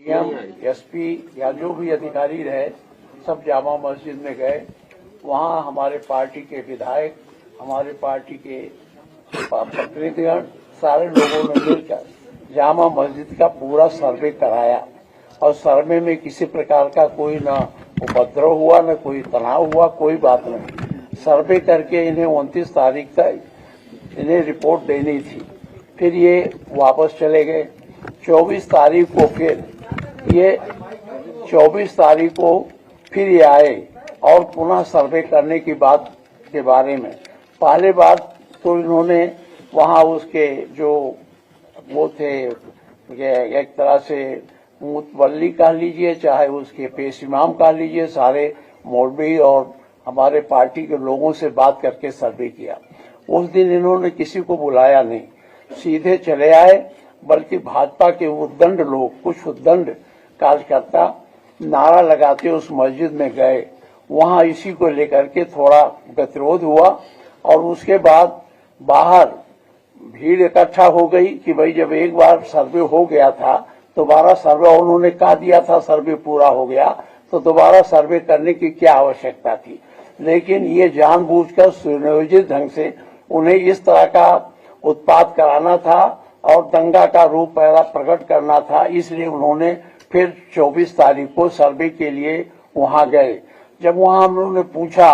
DM, SP या जो भी अधिकारी रहे सब जामा मस्जिद में गए। वहां हमारे पार्टी के विधायक, हमारे पार्टी के प्रतिनिधिगण, सारे लोगों ने मिलकर जामा मस्जिद का पूरा सर्वे कराया और सर्वे में किसी प्रकार का कोई न उपद्रव हुआ, न कोई तनाव हुआ, कोई बात नहीं। सर्वे करके इन्हें 29 तारीख तक इन्हें रिपोर्ट देनी थी। फिर ये वापस चले गए। 24 तारीख को फिर ये आए और पुनः सर्वे करने की बात के बारे में। पहले बात तो इन्होंने वहां उसके जो वो थे, एक तरह से मुतवल्ली कह लीजिए, चाहे उसके पेश इमाम कह लीजिए, सारे मौलवी और हमारे पार्टी के लोगों से बात करके सर्वे किया। उस दिन इन्होंने किसी को बुलाया नहीं, सीधे चले आए। बल्कि भाजपा के उद्दंड लोग, कुछ उद्दंड कार्यकर्ता नारा लगाते उस मस्जिद में गए। वहां इसी को लेकर के थोड़ा गतिरोध हुआ और उसके बाद बाहर भीड़ इकट्ठा हो गई कि भाई जब एक बार सर्वे हो गया था, दोबारा सर्वे उन्होंने कहा दिया था सर्वे पूरा हो गया, तो दोबारा सर्वे करने की क्या आवश्यकता थी। लेकिन ये जानबूझकर सुनियोजित ढंग से उन्हें इस तरह का उत्पात कराना था और दंगा का रूप पहला प्रकट करना था। इसलिए उन्होंने फिर 24 तारीख को सर्वे के लिए वहां गए। जब वहां हम लोगों ने पूछा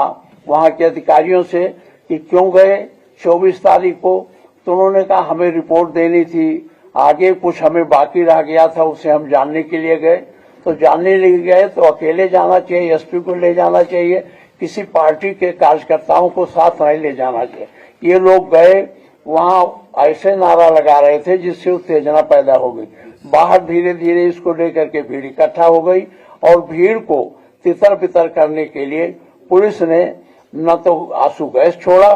वहां के अधिकारियों से कि क्यों गए 24 तारीख को, तो उन्होंने कहा हमें रिपोर्ट देनी थी, आगे कुछ हमें बाकी रह गया था, उसे हम जानने के लिए गए। तो जानने के लिए गए तो अकेले जाना चाहिए, एसपी को ले जाना चाहिए, किसी पार्टी के कार्यकर्ताओं को साथ नहीं ले जाना चाहिए। ये लोग गए, वहां ऐसे नारा लगा रहे थे जिससे उत्तेजना पैदा हो गई। बाहर धीरे धीरे इसको लेकर के भीड़ इकट्ठा हो गई और भीड़ को तितर बितर करने के लिए पुलिस ने न तो आंसू गैस छोड़ा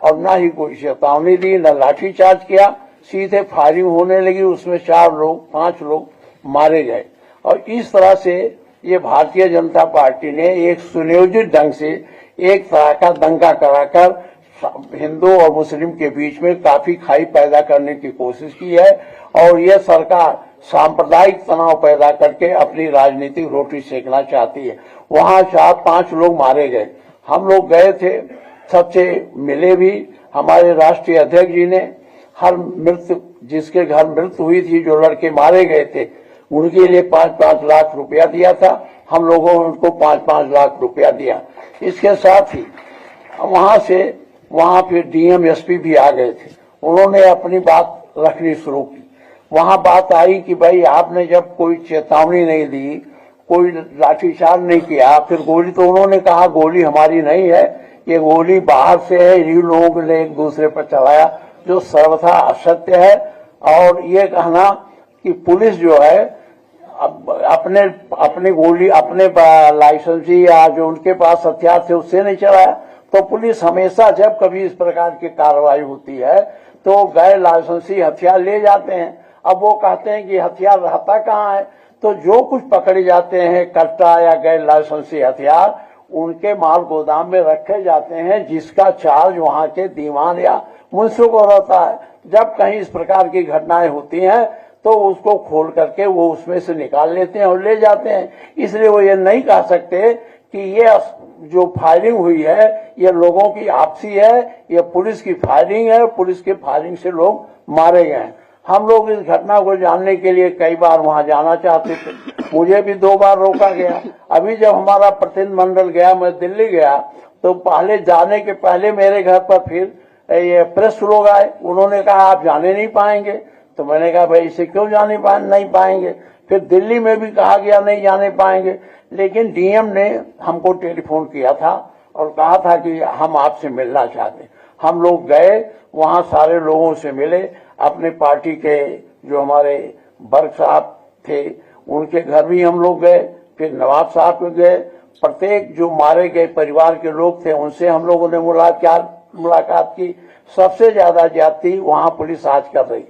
और न ही कोई चेतावनी दी, न लाठीचार्ज किया, सीधे फायरिंग होने लगी। उसमें 5 लोग मारे गए। और इस तरह से ये भारतीय जनता पार्टी ने एक सुनियोजित ढंग से एक तरह का दंगा कराकर हिंदू और मुस्लिम के बीच में काफी खाई पैदा करने की कोशिश की है। और यह सरकार सांप्रदायिक तनाव पैदा करके अपनी राजनीतिक रोटी सेकना चाहती है। वहां 4-5 लोग मारे गए। हम लोग गए थे, सबसे मिले भी। हमारे राष्ट्रीय अध्यक्ष जी ने हर मृत, जिसके घर मृत्यु हुई थी, जो लड़के मारे गए थे, उनके लिए 5-5 लाख रुपया दिया था। हम लोगों ने उनको 5-5 लाख रुपया दिया। इसके साथ ही वहां फिर डीएम, एसपी भी आ गए थे। उन्होंने अपनी बात रखनी शुरू की। वहां बात आई कि भाई आपने जब कोई चेतावनी नहीं दी, कोई लाठीचार्ज नहीं किया, फिर गोली, तो उन्होंने कहा गोली हमारी नहीं है, ये गोली बाहर से है, इन लोगों ने एक दूसरे पर चलाया, जो सर्वथा असत्य है। और ये कहना कि पुलिस जो है अपने गोली, अपने लाइसेंसी या जो उनके पास हथियार थे उससे नहीं चलाया। तो पुलिस हमेशा जब कभी इस प्रकार की कार्रवाई होती है तो गैर लाइसेंसी हथियार ले जाते हैं। अब वो कहते हैं कि हथियार रहता कहाँ है, तो जो कुछ पकड़े जाते हैं कट्टा या गैर लाइसेंसी हथियार, उनके माल गोदाम में रखे जाते हैं, जिसका चार्ज वहां के दीवान या मुंशी को रहता है। जब कहीं इस प्रकार की घटनाएं होती हैं तो उसको खोल करके वो उसमें से निकाल लेते हैं और ले जाते हैं। इसलिए वो ये नहीं कह सकते कि ये जो फायरिंग हुई है ये लोगों की आपसी है, ये पुलिस की फायरिंग है, पुलिस के फायरिंग से लोग मारे गए हैं। हम लोग इस घटना को जानने के लिए कई बार वहां जाना चाहते थे, मुझे भी 2 बार रोका गया। अभी जब हमारा प्रतिनिधिमंडल गया, मैं दिल्ली गया, तो पहले जाने के पहले मेरे घर पर फिर ये प्रेस लोग आए। उन्होंने कहा आप जाने नहीं पाएंगे, तो मैंने कहा भाई इसे क्यों नहीं पाएंगे। फिर दिल्ली में भी कहा गया नहीं जाने पाएंगे, लेकिन डीएम ने हमको टेलीफोन किया था और कहा था कि हम आपसे मिलना चाहते हैं। हम लोग गए, वहां सारे लोगों से मिले, अपने पार्टी के जो हमारे बर्ग साहब थे उनके घर भी हम लोग गए, फिर नवाब साहब के गए। प्रत्येक जो मारे गए परिवार के लोग थे उनसे हम लोगों ने मुलाकात की। सबसे ज्यादा ज्यादती वहां पुलिस आज कर रही।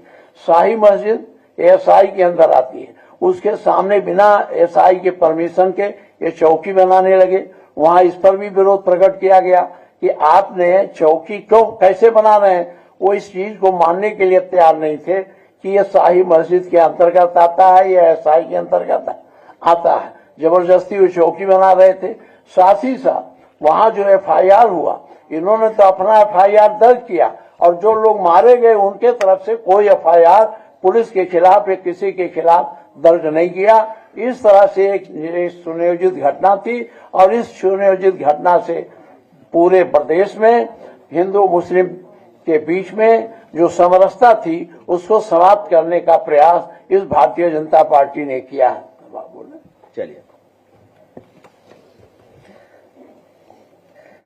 शाही मस्जिद एएसआई के अंदर आती है, उसके सामने बिना एएसआई के परमिशन के ये चौकी बनाने लगे। वहां इस पर भी विरोध प्रकट किया गया कि आपने चौकी क्यों, कैसे बना रहे हैं। वो इस चीज को मानने के लिए तैयार नहीं थे कि ये शाही मस्जिद के अंतर्गत आता है या एसआई के अंतर्गत आता है। जबरदस्ती वो चौकी बना रहे थे। साथ ही साथ वहां जो एफआईआर हुआ, इन्होंने तो अपना एफआईआर दर्ज किया और जो लोग मारे गए उनके तरफ से कोई एफआईआर पुलिस के खिलाफ या किसी के खिलाफ दर्ज नहीं किया। इस तरह से एक सुनियोजित घटना थी और इस सुनियोजित घटना से पूरे प्रदेश में हिंदू मुस्लिम के बीच में जो समरसता थी उसको समाप्त करने का प्रयास इस भारतीय जनता पार्टी ने किया है। चलिए।